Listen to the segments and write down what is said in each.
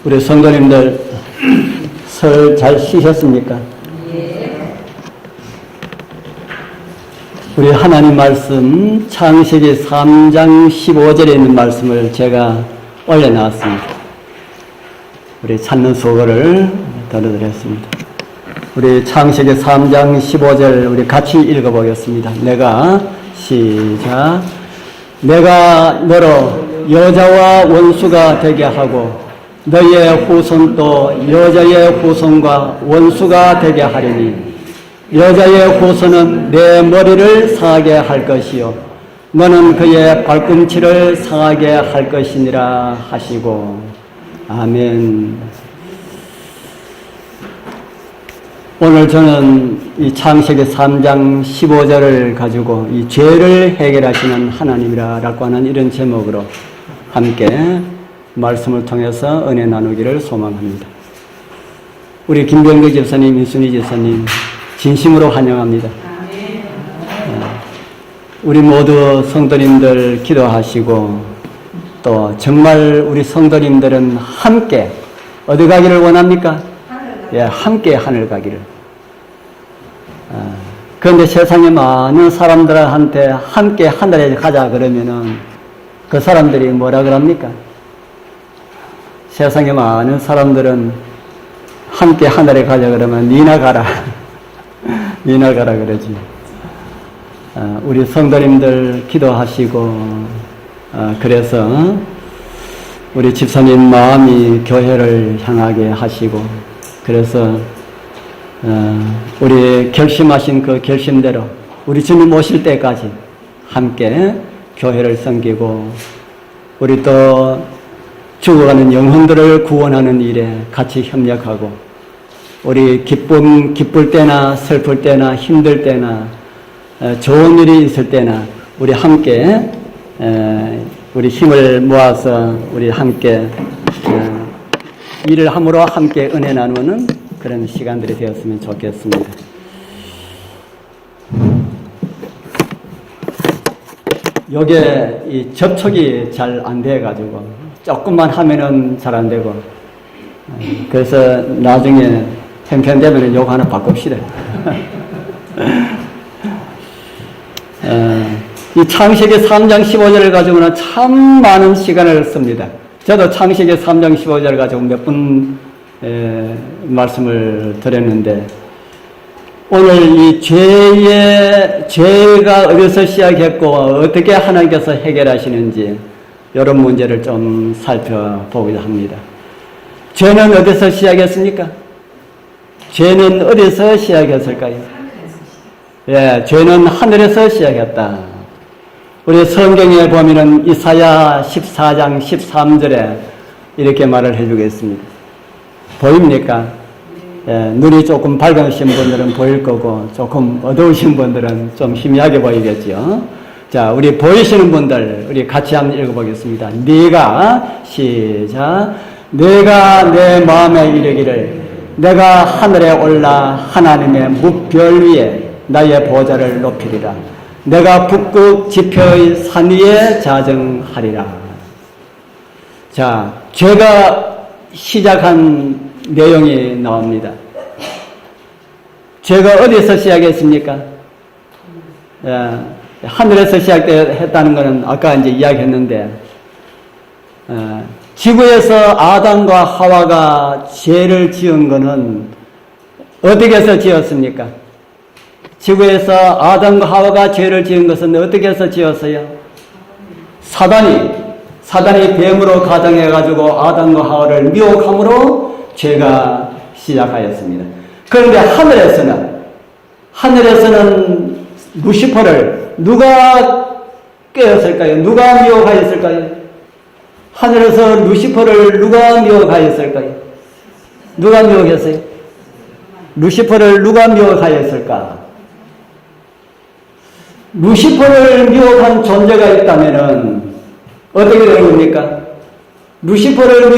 우리 성도님들 설 잘 쉬셨습니까? 우리 하나님 말씀 창세기 3장 15절에 있는 말씀을 제가 올려놨습니다. 우리 찾는 수고를 들어드렸습니다. 우리 창세기 3장 15절 우리 같이 읽어보겠습니다. 시작. 내가 너로 여자와 원수가 되게 하고 너희의 후손도 여자의 후손과 원수가 되게 하리니 여자의 후손은 내 머리를 상하게 할 것이요 너는 그의 발꿈치를 상하게 할 것이니라 하시고. 아멘. 오늘 저는 이 창세기 3장 15절을 가지고 이 죄를 해결하시는 하나님이라고 하는 이런 제목으로 함께 말씀을 통해서 은혜 나누기를 소망합니다. 우리 김병규 집사님, 민순희 집사님 진심으로 환영합니다. 우리 모두 성도님들 기도하시고 또 정말 우리 성도님들은 함께 어디 가기를 원합니까? 예, 함께 하늘 가기를. 그런데 세상에 많은 사람들한테 함께 하늘에 가자 그러면은 그 사람들이 뭐라 그럽니까? 세상에 많은 사람들은 함께 하늘에 가자 그러면 니나 가라. 니나 가라 그러지. 우리 성도님들 기도하시고 그래서 우리 집사님 마음이 교회를 향하게 하시고 그래서 우리 결심하신 그 결심대로 우리 주님 오실 때까지 함께 교회를 섬기고 우리 또 죽어가는 영혼들을 구원하는 일에 같이 협력하고 우리 기쁠 때나 슬플 때나 힘들 때나 좋은 일이 있을 때나 우리 함께 우리 힘을 모아서 우리 함께 일을 함으로 함께 은혜 나누는 그런 시간들이 되었으면 좋겠습니다. 요게 이 접촉이 잘 안 돼가지고 조금만 하면은 잘 안 되고 그래서 나중에 편편되면 요거 하나 바꿉시다. 이 창세기 3장 15절을 가지고는 참 많은 시간을 씁니다. 저도 창세기 3장 15절을 가지고 몇 분 말씀을 드렸는데 오늘 이 죄가 어디서 시작했고 어떻게 하나님께서 해결하시는지 이런 문제를 좀 살펴보고자 합니다. 죄는 어디서 시작했습니까? 죄는 어디서 시작했을까요? 예, 죄는 하늘에서 시작했다. 우리 성경에 보면은 이사야 14장 13절에 이렇게 말을 해주겠습니다. 보입니까? 예, 눈이 조금 밝으신 분들은 보일 거고 조금 어두우신 분들은 좀 희미하게 보이겠죠. 자, 우리 보이시는 분들 우리 같이 한번 읽어보겠습니다. 시작. 내가 내 마음에 이르기를 내가 하늘에 올라 하나님의 뭇별 위에 나의 보좌를 높이리라. 내가 북극 지표의 산 위에 자정하리라. 자, 죄가 시작한 내용이 나옵니다. 죄가 어디서 시작했습니까? 하늘에서 시작했다는 것은 아까 이제 이야기했는데, 지구에서 아담과 하와가 죄를 지은 것은 어떻게 해서 지었습니까? 지구에서 아담과 하와가 죄를 지은 것은 어떻게 해서 지었어요? 사단이 뱀으로 가정해가지고 아담과 하와를 미혹함으로 죄가 시작하였습니다. 그런데 하늘에서는 루시퍼를 누가 깨었을까요? 누가 미혹하였을까요? 하늘에서 루시퍼를 누가 미혹하였을까요? 누가 미혹했어요? 루시퍼를 누가 미혹하였을까? 루시퍼를 미혹한 존재가 있다면은 어떻게 되는 겁니까? 루시퍼를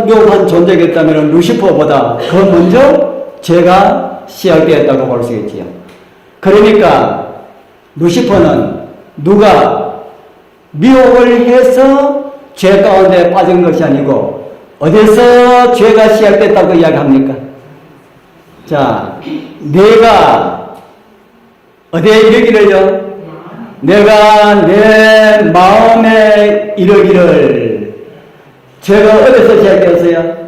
미혹한 존재가 있다면은 루시퍼보다 더 먼저 죄가 시작되었다고 볼 수 있지요. 그러니까 루시퍼는 누가 미혹을 해서 죄 가운데 빠진 것이 아니고 어디서 죄가 시작됐다고 이야기합니까? 자, 내가 어디에 이르기를요? 내가 내 마음에 이르기를. 죄가 어디서 시작되었어요?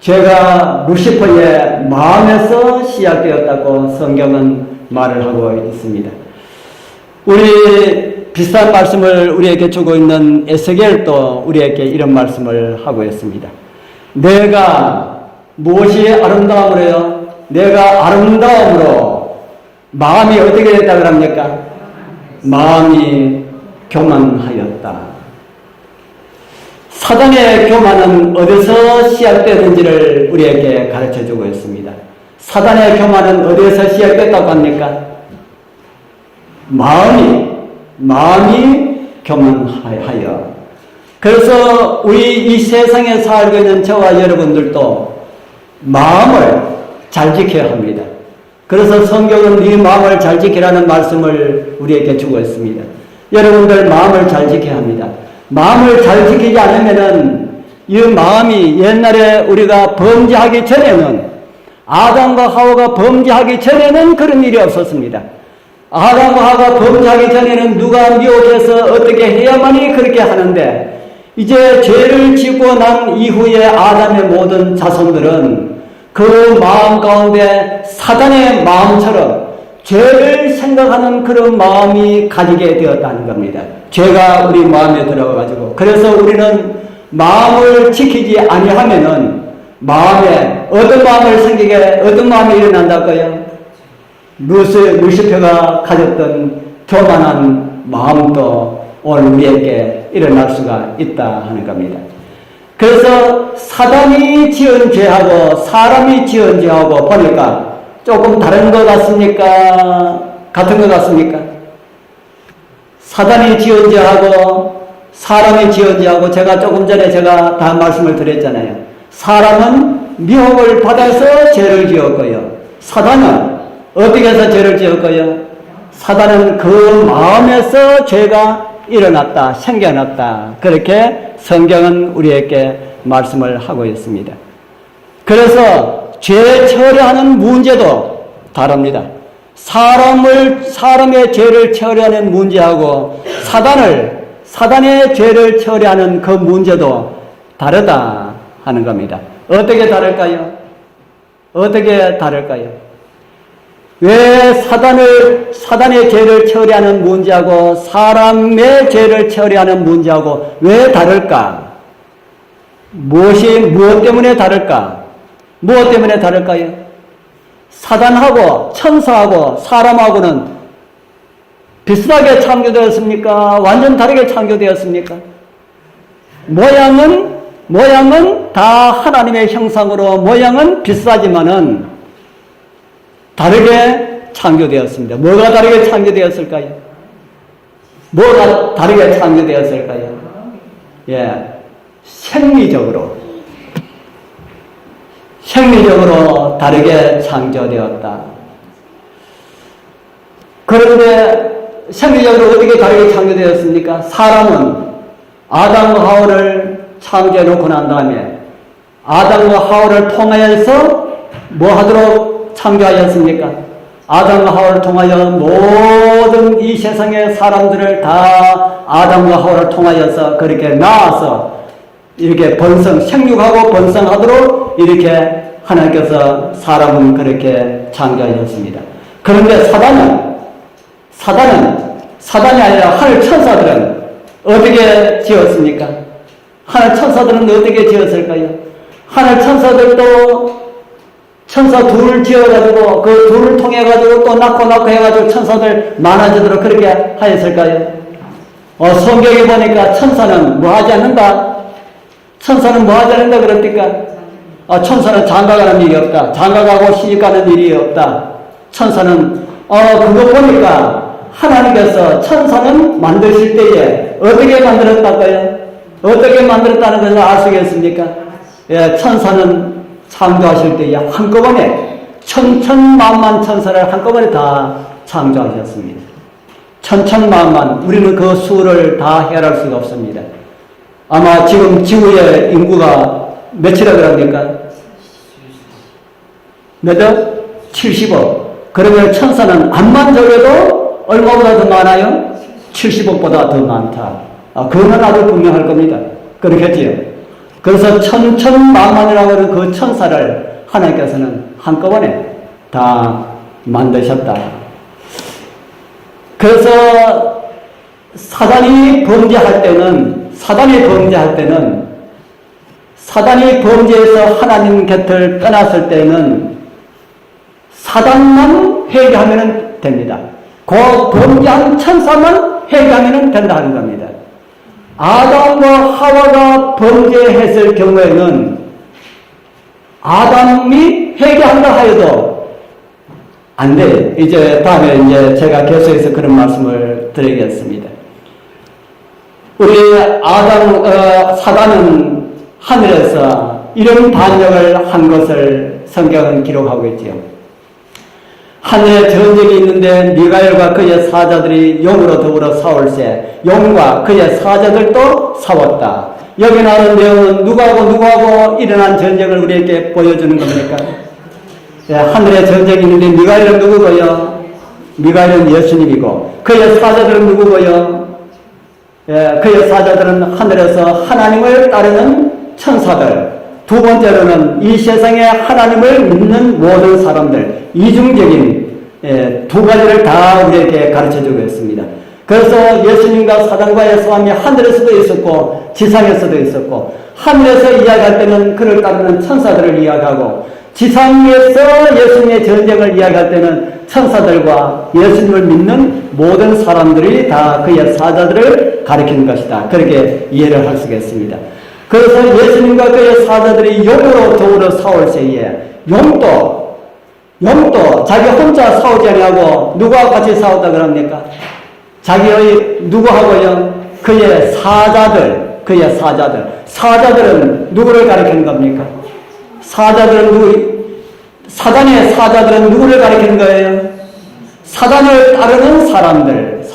죄가 루시퍼의 마음에서 시작되었다고 성경은 말을 하고 있습니다. 우리 비슷한 말씀을 우리에게 주고 있는 에스겔도 우리에게 이런 말씀을 하고 있습니다. 내가 무엇이 아름다움으로요? 내가 아름다움으로 마음이 어떻게 됐다고 합니까? 마음이 교만하였다. 사단의 교만은 어디서 시작되는지를 우리에게 가르쳐주고 있습니다. 사단의 교만은 어디에서 시작됐다고 합니까? 마음이 교만하여. 그래서 우리 이 세상에 살고 있는 저와 여러분들도 마음을 잘 지켜야 합니다. 그래서 성경은 네 마음을 잘 지키라는 말씀을 우리에게 주고 있습니다. 여러분들 마음을 잘 지켜야 합니다. 마음을 잘 지키지 않으면은 이 마음이 옛날에 우리가 범죄하기 전에는 아담과 하와가 범죄하기 전에는 그런 일이 없었습니다. 아담과 하와가 범죄하기 전에는 누가 미혹해서 어떻게 해야만이 그렇게 하는데 이제 죄를 짓고 난 이후에 아담의 모든 자손들은 그 마음 가운데 사단의 마음처럼 죄를 생각하는 그런 마음이 가지게 되었다는 겁니다. 죄가 우리 마음에 들어가가지고. 그래서 우리는 마음을 지키지 아니하면은 마음에 어떤 마음을 생기게, 어떤 마음이 일어난다고요? 루시퍼가 가졌던 교만한 마음도 오늘 우리에게 일어날 수가 있다 하는 겁니다. 그래서 사단이 지은 죄하고 사람이 지은 죄하고 보니까 조금 다른 것 같습니까? 같은 것 같습니까? 사단이 지은 죄하고 사람이 지은 죄하고 제가 조금 전에 제가 다 말씀을 드렸잖아요. 사람은 미혹을 받아서 죄를 지었고요. 사단은 어떻게 해서 죄를 지었고요? 사단은 그 마음에서 죄가 일어났다, 생겨났다. 그렇게 성경은 우리에게 말씀을 하고 있습니다. 그래서 죄 처리하는 문제도 다릅니다. 사람의 죄를 처리하는 문제하고 사단의 죄를 처리하는 그 문제도 다르다 하는 겁니다. 어떻게 다를까요? 어떻게 다를까요? 왜 사단의 죄를 처리하는 문제하고 사람의 죄를 처리하는 문제하고 왜 다를까? 무엇 때문에 다를까? 무엇 때문에 다를까요? 사단하고 천사하고 사람하고는 비슷하게 창조되었습니까? 완전 다르게 창조되었습니까? 모양은 다 하나님의 형상으로 모양은 비슷하지만은 다르게 창조되었습니다. 뭐가 다르게 창조되었을까요? 뭐가 다르게 창조되었을까요? 예, 생리적으로 다르게 창조되었다. 그런데 생리적으로 어떻게 다르게 창조되었습니까? 사람은 아담과 하와를 창조해 놓고 난 다음에 아담과 하와를 통하여서 뭐 하도록 창조하였습니까? 아담과 하와를 통하여 모든 이 세상의 사람들을 다 아담과 하와를 통하여서 그렇게 낳아서 이렇게 생육하고 번성하도록 이렇게 하나님께서 사람은 그렇게 창조하셨습니다. 그런데 사단이 아니라 하늘 천사들은 어떻게 지었습니까? 하늘 천사들은 어떻게 지었을까요? 하늘 천사들도 천사 둘을 지어가지고 그 둘을 통해가지고 또 낳고 해가지고 천사들 많아지도록 그렇게 하였을까요? 성경에 보니까 천사는 뭐 하지 않는다? 천사는 뭐 하지 않는다 그럽니까? 천사는 장가가는 일이 없다. 장가가고 시집가는 일이 없다. 천사는 그거 보니까 하나님께서 천사는 만드실 때에 어떻게 만들었다고요? 어떻게 만들었다는 것을 알 수 있겠습니까? 예, 천사는 창조하실 때에 한꺼번에 천천만만 천사를 한꺼번에 다 창조하셨습니다. 천천만만, 우리는 그 수를 다 헤아릴 수가 없습니다. 아마 지금 지구의 인구가 몇이라고 합니까? 몇억? 70억. 그러면 천사는 암만 적어도 얼마보다 더 많아요? 70억보다 더 많다. 그거는 아주 분명할 겁니다. 그렇겠지요. 그래서 천천만만이라고 하는 그 천사를 하나님께서는 한꺼번에 다 만드셨다. 그래서 사단이 범죄할 때는 사단이 범죄해서 하나님 곁을 떠났을 때는 사단만 회개하면 됩니다. 그 범죄한 천사만 회개하면 된다는 겁니다. 아담과 하와가 범죄했을 경우에는 아담이 회개한다 하여도 안 돼. 이제 다음에 이제 제가 계속해서 그런 말씀을 드리겠습니다. 우리 사단은 하늘에서 이런 반역을 한 것을 성경은 기록하고 있지요. 하늘에 전쟁이 있는데 미가엘과 그의 사자들이 용으로 더불어 싸울세 용과 그의 사자들도 싸웠다. 여기 나오는 내용은 누구하고 일어난 전쟁을 우리에게 보여주는 겁니까? 하늘에 전쟁이 있는데 미가엘은 누구고요? 미가엘은 예수님이고 그의 사자들은 누구고요? 그의 사자들은 하늘에서 하나님을 따르는 천사들. 두 번째로는 이 세상에 하나님을 믿는 모든 사람들. 이중적인 두 가지를 다 우리에게 가르쳐주고 있습니다. 그래서 예수님과 사단과의 싸움이 하늘에서도 있었고 지상에서도 있었고, 하늘에서 이야기할 때는 그를 따르는 천사들을 이야기하고, 지상에서 예수님의 전쟁을 이야기할 때는 천사들과 예수님을 믿는 모든 사람들이 다 그의 사자들을 가리키는 것이다. 그렇게 이해를 할 수가 있습니다. 그래서 예수님과 그의 사자들이 용으로 더불어 싸울 때에 용도 자기 혼자 싸우지 아니하고 누구와 같이 싸웠다 그럽니까? 자기의 누구하고요? 그의 사자들. 사자들은 누구를 가리키는 겁니까? 사단의 사자들은 누구를 가리키는 거예요? 사단을 따르는 사람들.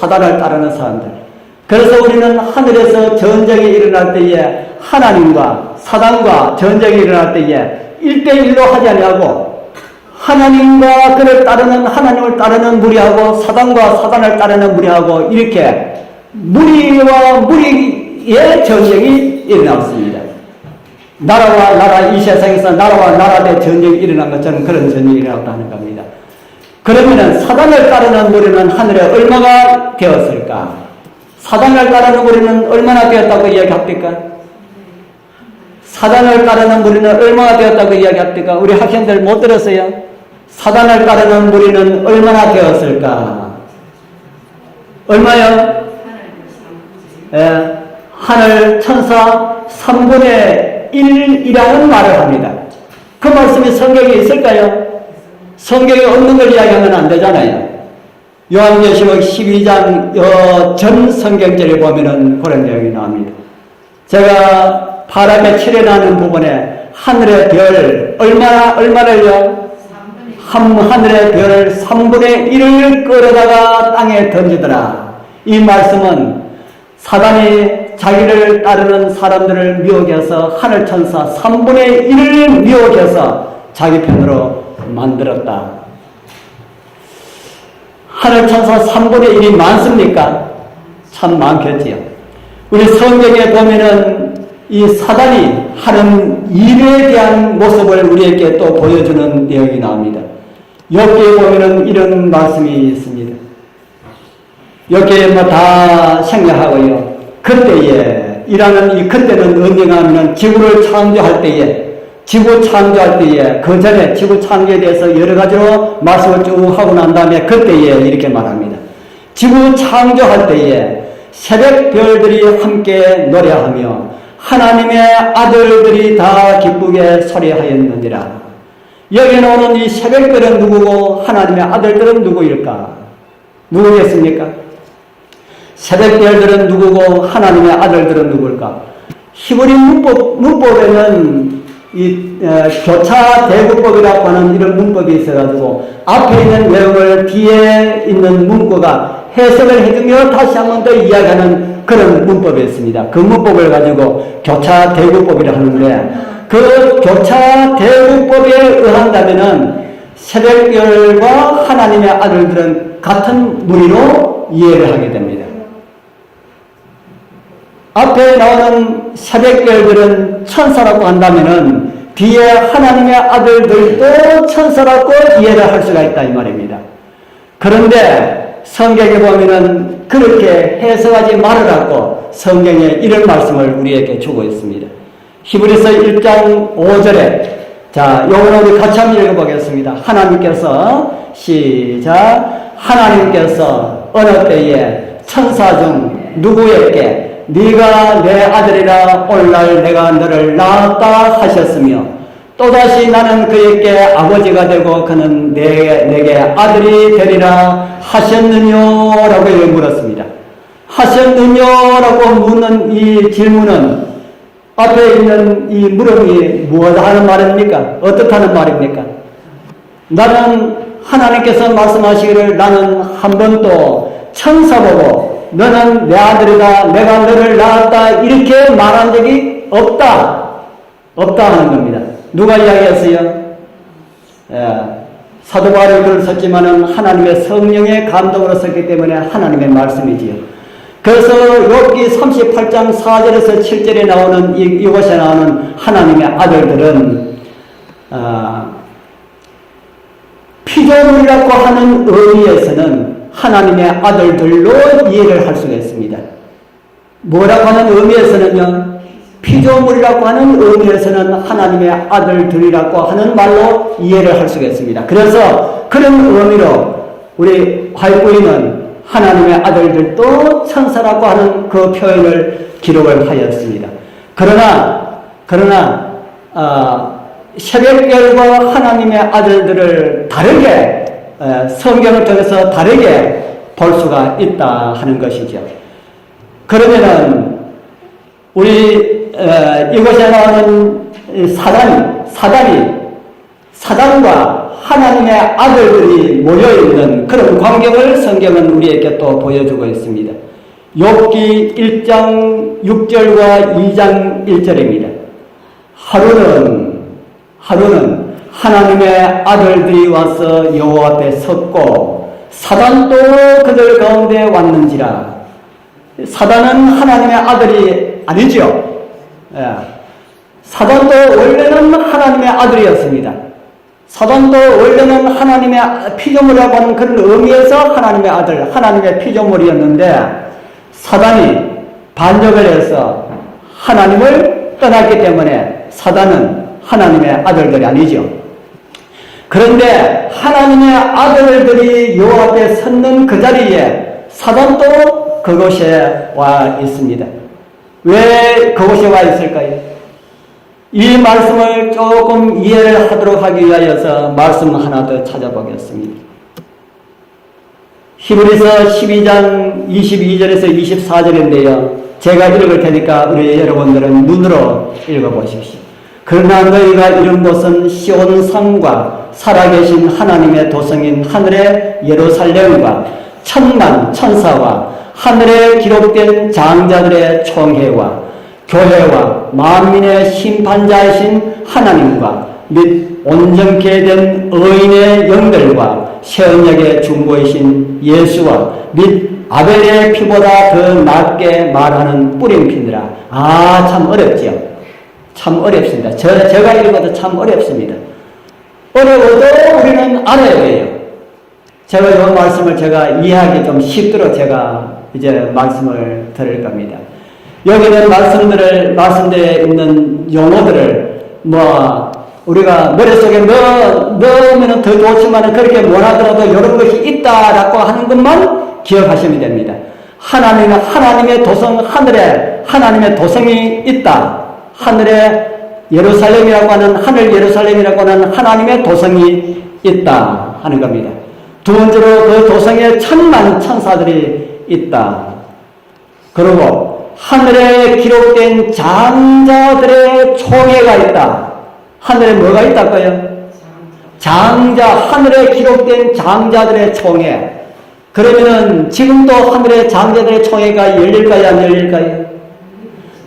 그래서 우리는 하늘에서 전쟁이 일어날 때에 하나님과 사단과 전쟁이 일어날 때에 1대1로 하지 아니하고 하나님과 그를 따르는 하나님을 따르는 무리하고 사단과 사단을 따르는 무리하고 이렇게 무리와 무리의 전쟁이 일어났습니다. 나라와 나라, 이 세상에서 나라와 나라 대 전쟁이 일어난 것처럼 그런 전쟁이 일어났다는 겁니다. 그러면은 사단을 따르는 무리는 하늘에 얼마가 되었을까? 사단을 따르는 무리는 얼마나 되었다고 이야기합니까? 사단을 따르는 무리는 얼마나 되었다고 이야기합니까? 우리 학생들 못 들었어요? 사단을 따르는 무리는 얼마나 되었을까? 얼마요? 하늘 천사 3분의 1이라는 말을 합니다. 그 말씀이 성경에 있을까요? 성경에 없는 걸 이야기하면 안 되잖아요. 요한계시록 12장 전 성경절에 보면은 그런 내용이 나옵니다. 제가 바람에 칠해나는 부분에 하늘의 별 얼마를요? 하늘의 별 3분의 1을 끌어다가 땅에 던지더라. 이 말씀은 사단이 자기를 따르는 사람들을 미혹해서 하늘천사 3분의 1을 미혹해서 자기 편으로 만들었다. 하늘천사 3분의 1이 많습니까? 참 많겠지요. 우리 성경에 보면은 이 사단이 하는 일에 대한 모습을 우리에게 또 보여주는 내용이 나옵니다. 여기에 보면은 이런 말씀이 있습니다. 여기에 뭐 다 생략하고요. 그때에 그때는 언젠가 하면 지구 창조할 때에 그 전에 지구 창조에 대해서 여러 가지로 말씀을 쭉 하고 난 다음에 그때에 이렇게 말합니다. 지구 창조할 때에 새벽 별들이 함께 노래하며 하나님의 아들들이 다 기쁘게 소리하였느니라. 여기 나오는 이 새벽별은 누구고 하나님의 아들들은 누구일까? 누구겠습니까? 새벽별들은 누구고 하나님의 아들들은 누구일까? 히브리 문법에는 이 교차 대구법이라고 하는 이런 문법이 있어가지고 앞에 있는 내용을 뒤에 있는 문구가 해석을 해주며 다시 한 번 더 이야기하는 그런 문법이 있습니다. 그 문법을 가지고 교차 대구법이라 하는데 그 교차 대구법에 의한다면은 새벽별과 하나님의 아들들은 같은 무리로 이해를 하게 됩니다. 앞에 나오는 새벽별들은 천사라고 한다면은 뒤에 하나님의 아들들도 천사라고 이해를 할 수가 있다 이 말입니다. 그런데 성경에 보면은 그렇게 해석하지 말으라고 성경에 이런 말씀을 우리에게 주고 있습니다. 히브리서 1장 5절에 자, 요거는 우리 같이 한번 읽어보겠습니다. 하나님께서 시작 하나님께서 어느 때에 천사 중 누구에게 네가 내 아들이라 오늘날 내가 너를 낳았다 하셨으며 또다시 나는 그에게 아버지가 되고 그는 내게 아들이 되리라 하셨느뇨 라고 물었습니다. 하셨느뇨 라고 묻는 이 질문은 앞에 있는 이 물음이 무엇 하는 말입니까? 어떻다는 말입니까? 나는 하나님께서 말씀하시기를 나는 한 번도 천사 보고 너는 내 아들이다 내가 너를 낳았다 이렇게 말한 적이 없다 하는 겁니다. 누가 이야기했어요? 사도 바울이 글을 썼지만은 하나님의 성령의 감동으로 썼기 때문에 하나님의 말씀이지요. 그래서 욥기 38장 4절에서 7절에 나오는 이곳에 나오는 하나님의 아들들은 피조물이라고 하는 의미에서는 하나님의 아들들로 이해를 할 수가 있습니다. 뭐라고 하는 의미에서는요, 피조물이라고 하는 의미에서는 하나님의 아들들이라고 하는 말로 이해를 할 수가 있습니다. 그래서 그런 의미로 우리 화이부인은 하나님의 아들들도 천사라고 하는 그 표현을 기록을 하였습니다. 그러나 새벽별과 하나님의 아들들을 다르게 성경을 통해서 다르게 볼 수가 있다 하는 것이죠. 그러면은 우리 이곳에 나오는 사단과 하나님의 아들들이 모여있는 그런 광경을 성경은 우리에게 또 보여주고 있습니다. 욥기 1장 6절과 2장 1절입니다. 하루는 하나님의 아들들이 와서 여호와 앞에 섰고 사단도 그들 가운데 왔는지라. 사단은 하나님의 아들이 아니죠. 사단도 원래는 하나님의 아들이었습니다. 사단도 원래는 하나님의 피조물이라고 하는 그런 의미에서 하나님의 아들, 하나님의 피조물이었는데 사단이 반역을 해서 하나님을 떠났기 때문에 사단은 하나님의 아들들이 아니죠. 그런데 하나님의 아들들이 여호와 앞에 섰는 그 자리에 사단도 그곳에 와 있습니다. 왜 그곳에 와 있을까요? 이 말씀을 조금 이해를 하도록 하기 위하여서 말씀 하나 더 찾아보겠습니다. 히브리서 12장 22절에서 24절인데요. 제가 읽을 테니까 우리 여러분들은 눈으로 읽어보십시오. 그러나 너희가 이룬 곳은 시온산과 살아계신 하나님의 도성인 하늘의 예루살렘과 천만 천사와 하늘에 기록된 장자들의 총회와 교회와 만민의 심판자이신 하나님과 및 온전케 된 의인의 영들과 세언약의 중보이신 예수와 및 아벨의 피보다 더 낫게 말하는 뿌림피느라. 참 어렵죠. 참 어렵습니다. 제가 읽어도 참 어렵습니다. 어려워도 우리는 알아야 해요. 제가 이 말씀을 제가 이해하기 좀 쉽도록 제가 이제 말씀을 드릴 겁니다. 여기는 말씀되어 있는 용어들을 우리가 머릿속에 넣으면 더 좋지만 그렇게 못하더라도 이런 것이 있다라고 하는 것만 기억하시면 됩니다. 하나님의 도성, 하늘에 하나님의 도성이 있다. 하늘에 예루살렘이라고 하는, 하늘 예루살렘이라고 하는 하나님의 도성이 있다 하는 겁니다. 두 번째로 그 도성에 천만 천사들이 있다. 그리고 하늘에 기록된 장자들의 총회가 있다. 하늘에 뭐가 있다고요? 장자, 하늘에 기록된 장자들의 총회. 그러면은 지금도 하늘의 장자들의 총회가 열릴까요? 안 열릴까요?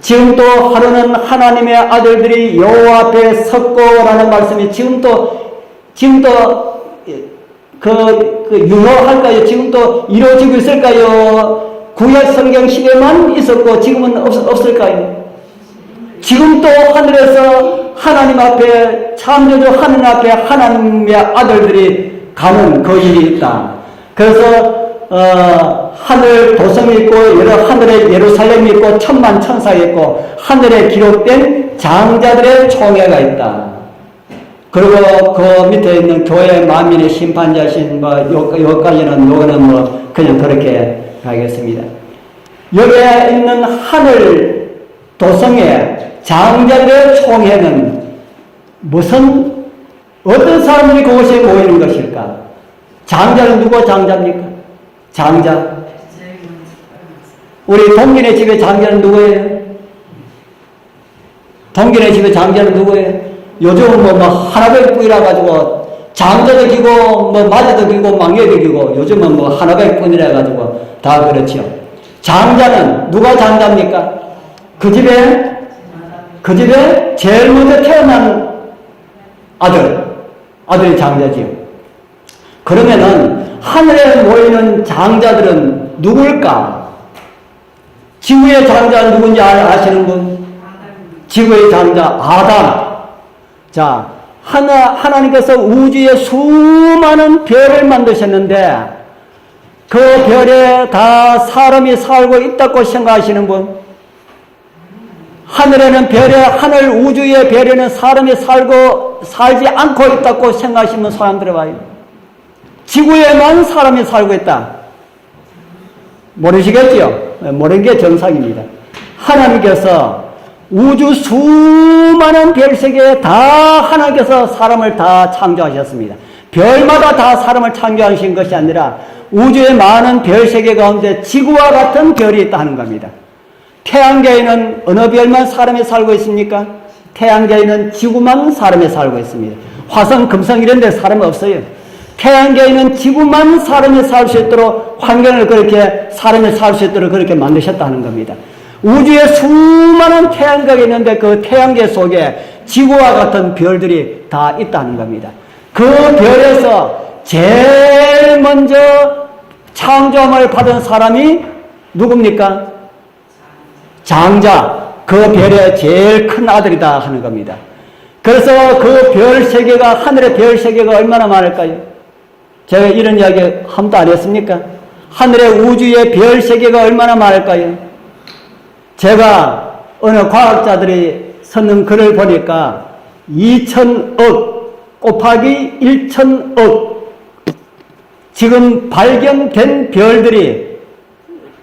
지금도 하루는 하나님의 아들들이 여호와 앞에 섰고라는 말씀이 지금도 유효할까요? 지금도 이루어지고 있을까요? 구약 성경 시대만 있었고 지금은 없을까요? 지금도 하늘에서 하나님 앞에 창조주 하나님 앞에 하나님의 아들들이 가는 그 일이 있다. 그래서 하늘 도성이 있고 하늘에 예루살렘이 있고 천만 천사가 있고 하늘에 기록된 장자들의 총회가 있다. 그리고 그 밑에 있는 교회 만민의 심판자신 요거는 그냥 그렇게 가겠습니다. 여기에 있는 하늘 도성의 장자들의 총회는 어떤 사람들이 그곳에 모이는 것일까? 장자는 누구 장자입니까? 장자. 우리 동균의 집에 장자는 누구예요? 동균의 집에 장자는 누구예요? 요즘은 하나백뿐이라 가지고 장자도 기고 마자도 기고 망예도 기고 요즘은 하나백뿐이라 가지고 다 그렇죠. 장자는 누가 장자입니까? 그 집에 제일 먼저 태어난 아들이 장자지요. 그러면은 하늘에 모이는 장자들은 누굴까? 지구의 장자는 누군지 아시는 분? 지구의 장자 아담. 자, 하나님께서 우주에 수많은 별을 만드셨는데 그 별에 다 사람이 살고 있다고 생각하시는 분? 하늘 우주의 별에는 사람이 살지 않고 있다고 생각하시면 손 한번 들어봐요. 지구에만 사람이 살고 있다. 모르시겠죠? 모르는 게 정상입니다. 하나님께서 우주 수많은 별세계에 다 하나님께서 사람을 다 창조하셨습니다. 별마다 다 사람을 창조하신 것이 아니라 우주의 많은 별세계 가운데 지구와 같은 별이 있다 하는 겁니다. 태양계에는 어느 별만 사람이 살고 있습니까? 태양계에는 지구만 사람이 살고 있습니다. 화성, 금성 이런 데 사람이 없어요. 태양계에는 지구만 사람이 살 수 있도록 환경을 그렇게 사람이 살 수 있도록 그렇게 만드셨다는 겁니다. 우주에 수많은 태양계가 있는데 그 태양계 속에 지구와 같은 별들이 다 있다는 겁니다. 그 별에서 제일 먼저 창조함을 받은 사람이 누굽니까? 장자. 그 별의 제일 큰 아들이다 하는 겁니다. 그래서 그 별 세계가, 하늘의 별 세계가 얼마나 많을까요? 제가 이런 이야기 한 번도 안 했습니까? 하늘의 우주의 별 세계가 얼마나 많을까요? 제가 어느 과학자들이 썼는 글을 보니까 2,000억 곱하기 1,000억 지금 발견된 별들이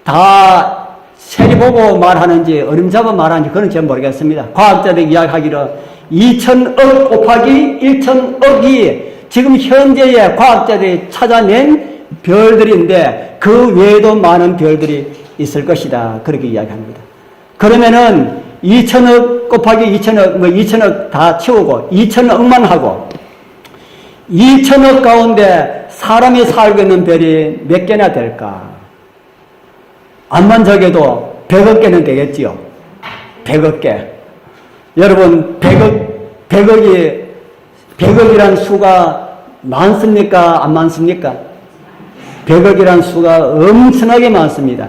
다 세리 보고 말하는지 어림잡아 말하는지 그건 잘 모르겠습니다. 과학자들이 이야기하기로 2,000억 곱하기 1,000억이 지금 현재의 과학자들이 찾아낸 별들인데 그 외에도 많은 별들이 있을 것이다. 그렇게 이야기합니다. 그러면은 2,000억 곱하기 2,000억, 2,000억 다 치우고 2,000억만 하고 2,000억 가운데 사람이 살고 있는 별이 몇 개나 될까? 암만 적어도 100억 개는 되겠지요. 100억 개. 여러분, 100억이란 수가 많습니까? 안 많습니까? 100억이란 수가 엄청나게 많습니다.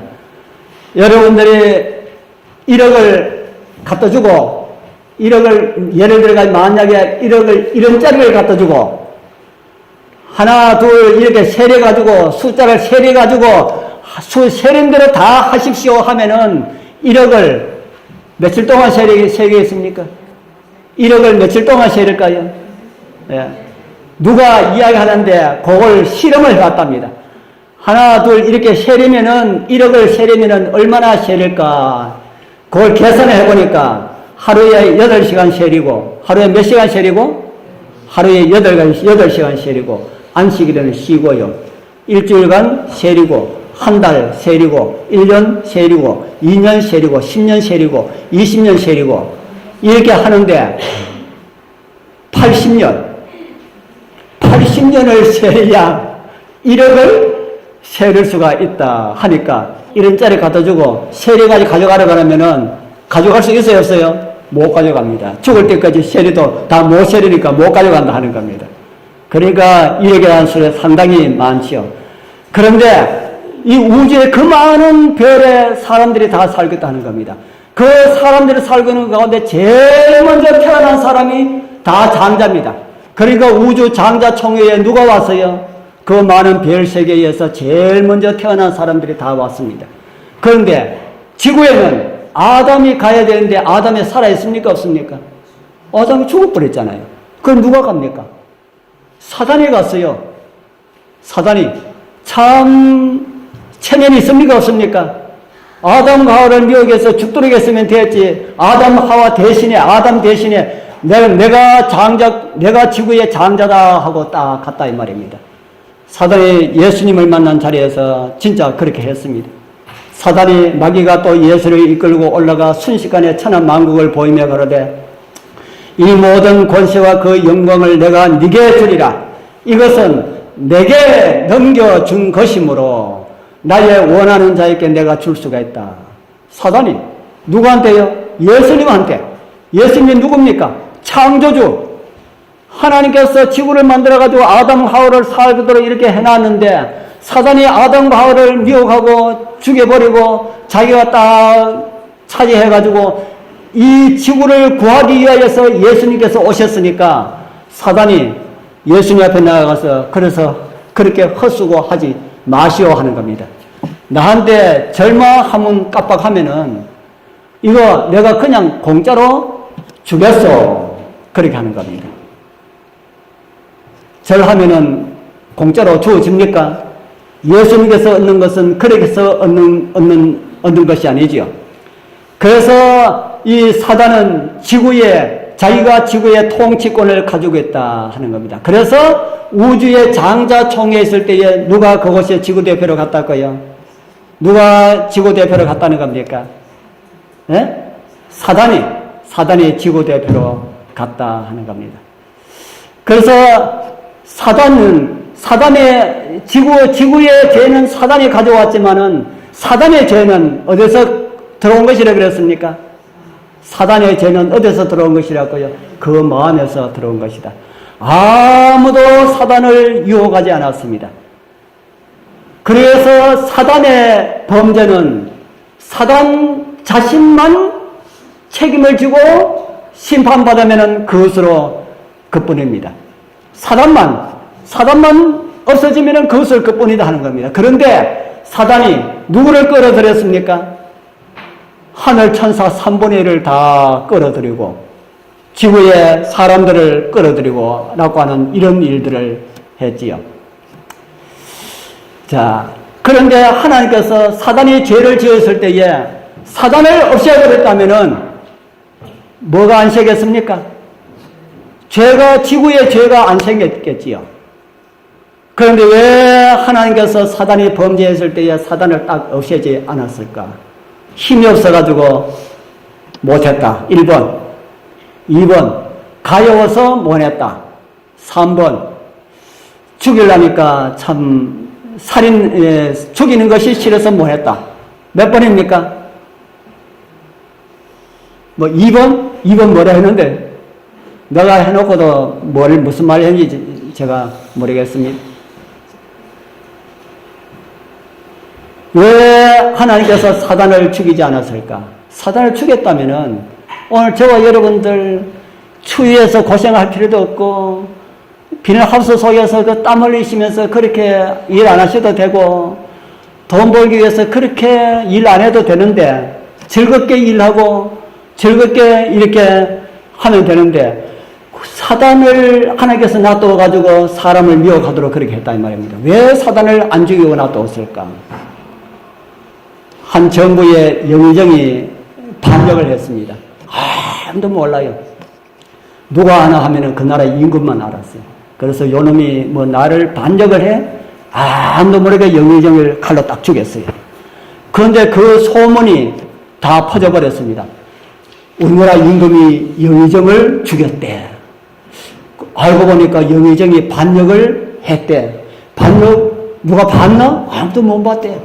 여러분들이 1억을 갖다 주고, 1억을, 예를 들어 만약에 1원짜리를 갖다 주고, 하나, 둘, 이렇게 세려가지고, 숫자를 세려가지고, 세련대로 다 하십시오 하면은 1억을 며칠 동안 세리겠습니까? 1억을 며칠 동안 세릴까요? 예. 누가 이야기하는데 그걸 실험을 해봤답니다. 하나, 둘 이렇게 세리면은 1억을 세리면은 얼마나 세릴까? 그걸 계산을 해보니까 하루에 8시간 세리고 하루에 몇 시간 세리고? 하루에 8시간 세리고 안식일에는 쉬고요. 일주일간 세리고 한 달 세리고 1년 세리고 2년 세리고 10년 세리고 20년 세리고 이렇게 하는데 80년을 세려야 1억을 세릴 수가 있다 하니까 1원짜리 갖다 주고 세려가지고 가져가라 그러면은 가져갈 수 있어요, 없어요? 못 가져갑니다. 죽을 때까지 세리도 다 못 세리니까 못 가져간다 하는 겁니다. 그러니까 이에 대한 수가 상당히 많지요. 그런데 이 우주에 그 많은 별에 사람들이 다 살겠다 하는 겁니다. 그 사람들이 살고 있는 가운데 제일 먼저 태어난 사람이 다 장자입니다. 그러니까 우주 장자 총회에 누가 왔어요? 그 많은 별 세계에서 제일 먼저 태어난 사람들이 다 왔습니다. 그런데 지구에는 아담이 가야 되는데 아담이 살아있습니까? 없습니까? 아담이 죽어버렸잖아요. 그럼 누가 갑니까? 사단이 갔어요. 사단이. 참 체면이 있습니까? 없습니까? 아담과 하와를 미혹해서 죽도록 했으면 됐지. 아담 대신에 내가 지구의 장자다 하고 딱 갔다 이 말입니다. 사단이 예수님을 만난 자리에서 진짜 그렇게 했습니다. 사단이 마귀가 또 예수를 이끌고 올라가 순식간에 천하만국을 보이며 가로되 이 모든 권세와 그 영광을 내가 네게 주리라. 이것은 내게 넘겨준 것이므로 나의 원하는 자에게 내가 줄 수가 있다. 사단이 누구한테요? 예수님한테. 예수님이 누굽니까? 창조주. 하나님께서 지구를 만들어가지고 아담 하와를 살도록 이렇게 해놨는데 사단이 아담과 하와를 미혹하고 죽여버리고 자기가 딱 차지해가지고 이 지구를 구하기 위하여서 예수님께서 오셨으니까 사단이 예수님 앞에 나아가서 그래서 그렇게 헛수고하지 마시오 하는 겁니다. 나한테 절마하면 깜빡하면은 이거 내가 그냥 공짜로 주겠어. 그렇게 하는 겁니다. 절하면은 공짜로 주어집니까? 예수님께서 얻는 것은 그렇게 해서 얻는 것이 아니지요. 그래서 이 사단은 자기가 지구의 통치권을 가지고 있다 하는 겁니다. 그래서 우주의 장자총회에 있을 때에 누가 그곳에 지구대표로 갔다고요? 누가 지구대표로 갔다는 겁니까? 예? 사단이 지구대표로 갔다 하는 겁니다. 그래서 사단의 지구의 죄는 사단이 가져왔지만은 사단의 죄는 어디서 들어온 것이라 그랬습니까? 사단의 죄는 어디서 들어온 것이라고요? 그 마음에서 들어온 것이다. 아무도 사단을 유혹하지 않았습니다. 그래서 사단의 범죄는 사단 자신만 책임을 지고 심판받으면 그것으로 그뿐입니다. 사단만 없어지면 그것을 그뿐이다 하는 겁니다. 그런데 사단이 누구를 끌어들였습니까? 하늘 천사 3분의 1을 다 끌어들이고 지구의 사람들을 끌어들이고 라고 하는 이런 일들을 했지요. 자, 그런데 하나님께서 사단이 죄를 지었을 때에 사단을 없애버렸다면은 뭐가 안 생겼습니까? 지구의 죄가 안 생겼겠지요. 그런데 왜 하나님께서 사단이 범죄했을 때에 사단을 딱 없애지 않았을까? 힘이 없어가지고 못했다. 1번. 2번. 가여워서 못했다. 3번. 죽이려니까 참 죽이는 것이 싫어서 못했다. 몇 번입니까? 2번 뭐라 했는데 내가 해놓고도 무슨 말을 했는지 제가 모르겠습니다. 왜 하나님께서 사단을 죽이지 않았을까? 사단을 죽였다면은 오늘 저와 여러분들 추위에서 고생할 필요도 없고 비닐하우스 속에서 그 땀 흘리시면서 그렇게 일 안 하셔도 되고 돈 벌기 위해서 그렇게 일 안 해도 되는데 즐겁게 일하고 즐겁게 이렇게 하면 되는데 사단을 하나님께서 놔둬가지고 사람을 미혹하도록 그렇게 했다 이 말입니다. 왜 사단을 안 죽이고 놔뒀을까? 한 정부의 영의정이 반역을 했습니다. 아무도 몰라요. 누가 하나 하면은 그 나라 임금만 알았어요. 그래서 요놈이 나를 반역을 해? 아무도 모르게 영의정을 칼로 딱 죽였어요. 그런데 그 소문이 다 퍼져버렸습니다. 우리나라 임금이 영의정을 죽였대. 알고 보니까 영의정이 반역을 했대. 반역 누가 봤나? 아무도 못 봤대.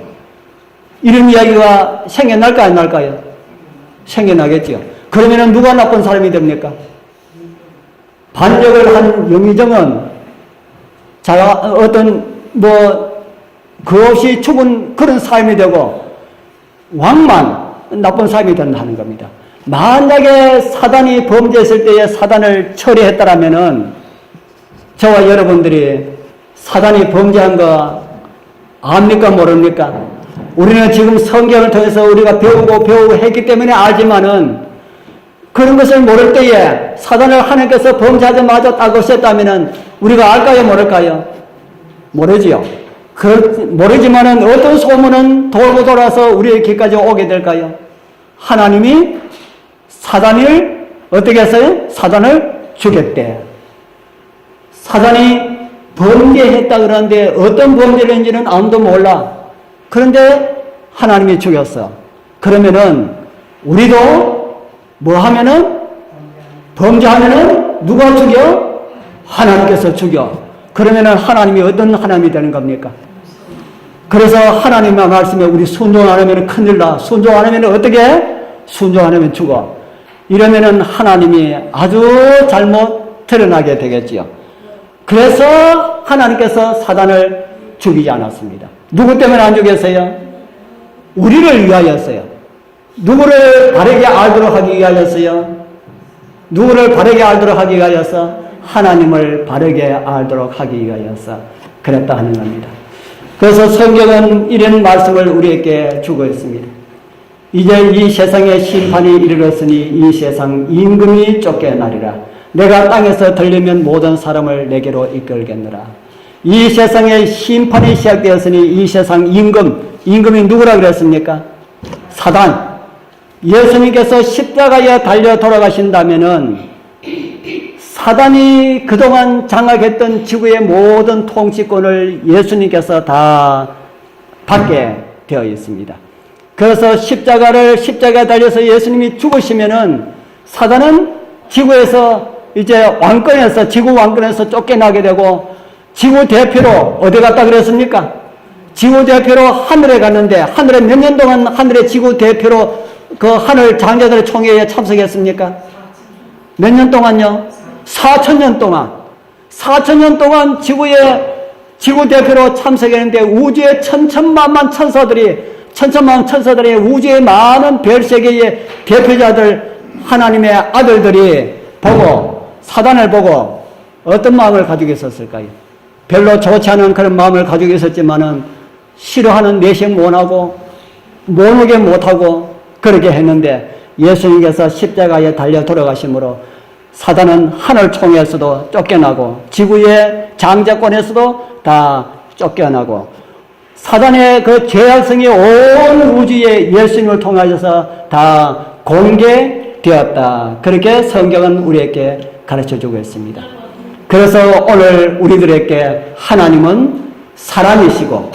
이런 이야기가 생겨날까 안 날까요? 생겨나겠죠. 그러면은 누가 나쁜 사람이 됩니까? 반역을 한 영의정은 자가 어떤 그 없이 죽은 그런 삶이 되고 왕만 나쁜 삶이 된다는 겁니다. 만약에 사단이 범죄했을 때에 사단을 처리했다라면은 저와 여러분들이 사단이 범죄한 거 압니까 모릅니까? 우리는 지금 성경을 통해서 우리가 배우고 했기 때문에 알지만은 그런 것을 모를 때에 사단을 하나님께서 범죄하자마자 딱 없앴다면은 우리가 알까요 모를까요? 모르지요. 모르지만은 어떤 소문은 돌고 돌아서 우리의 귀까지 오게 될까요? 하나님이 사단을 어떻게 했어요? 사단을 죽였대. 사단이 범죄했다 그러는데 어떤 범죄를 했는지는 아무도 몰라. 그런데 하나님이 죽였어. 그러면은 우리도 뭐 하면은 범죄하면은 누가 죽여? 하나님께서 죽여. 그러면은 하나님이 어떤 하나님이 되는 겁니까? 그래서 하나님의 말씀에 우리 순종 안 하면 큰일 나. 순종 안 하면 어떻게 해? 순종 안 하면 죽어. 이러면은 하나님이 아주 잘못 드러나게 되겠지요. 그래서 하나님께서 사단을 죽이지 않았습니다. 누구 때문에 안 죽였어요? 우리를 위하였어요. 누구를 바르게 알도록 하기 위하였어요? 누구를 바르게 알도록 하기 위하여서? 하나님을 바르게 알도록 하기 위하여서 그랬다 하는 겁니다. 그래서 성경은 이런 말씀을 우리에게 주고 있습니다. 이제 이 세상에 심판이 이르렀으니 이 세상 임금이 쫓겨나리라. 내가 땅에서 들리면 모든 사람을 내게로 이끌겠느라. 이 세상에 심판이 시작되었으니 이 세상 임금이 누구라 그랬습니까? 사단. 예수님께서 십자가에 달려 돌아가신다면은 사단이 그동안 장악했던 지구의 모든 통치권을 예수님께서 다 받게 되어 있습니다. 그래서 십자가에 달려서 예수님이 죽으시면은 사단은 지구에서 이제 왕권에서 지구 왕권에서 쫓겨나게 되고 지구 대표로 어디 갔다 그랬습니까? 지구 대표로 하늘에 갔는데 하늘에 몇 년 동안 하늘의 지구 대표로 그 하늘 장자들의 총회에 참석했습니까? 몇 년 동안요? 4,000년 동안. 4,000년 동안 지구 대표로 참석했는데 우주의 천천만만 천사들이 우주의 많은 별세계의 대표자들 하나님의 아들들이 보고 사단을 보고 어떤 마음을 가지고 있었을까요? 별로 좋지 않은 그런 마음을 가지고 있었지만은 싫어하는 내색 못하고 모르게 못하고 그렇게 했는데 예수님께서 십자가에 달려 돌아가심으로 사단은 하늘 총에서도 쫓겨나고 지구의 장자권에서도 다 쫓겨나고 사단의 그 죄악성이 온 우주에 예수님을 통하여서 다 공개되었다. 그렇게 성경은 우리에게 가르쳐주고 있습니다. 그래서 오늘 우리들에게 하나님은 사람이시고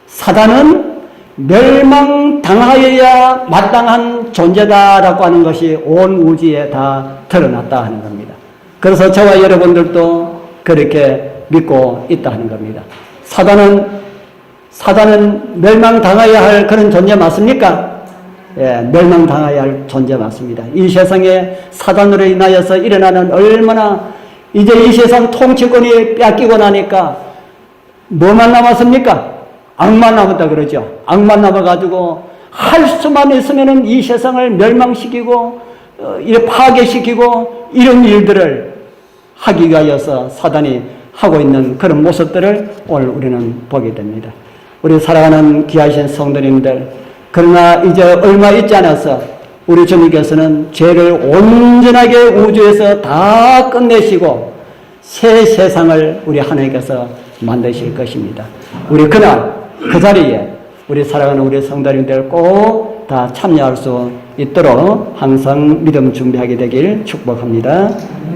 사단은 멸망당하여야 마땅한 존재다라고 하는 것이 온 우주에 다 드러났다 하는 겁니다. 그래서 저와 여러분들도 그렇게 믿고 있다 하는 겁니다. 사단은 멸망당하여야 할 그런 존재 맞습니까? 예, 멸망당하여야 할 존재 맞습니다. 이 세상에 사단으로 인하여서 일어나는 얼마나 이제 이 세상 통치권이 뺏기고 나니까 뭐만 남았습니까? 악만 남았다 그러죠. 악만 남아가지고 할 수만 있으면은 이 세상을 멸망시키고 파괴시키고 이런 일들을 하기 위하여서 사단이 하고 있는 그런 모습들을 오늘 우리는 보게 됩니다. 우리 사랑하는 귀하신 성도님들, 그러나 이제 얼마 있지 않아서 우리 주님께서는 죄를 온전하게 우주에서 다 끝내시고 새 세상을 우리 하나님께서 만드실 것입니다. 우리 그날 그 자리에 우리 사랑하는 우리 성도님들 꼭 다 참여할 수 있도록 항상 믿음 준비하게 되길 축복합니다.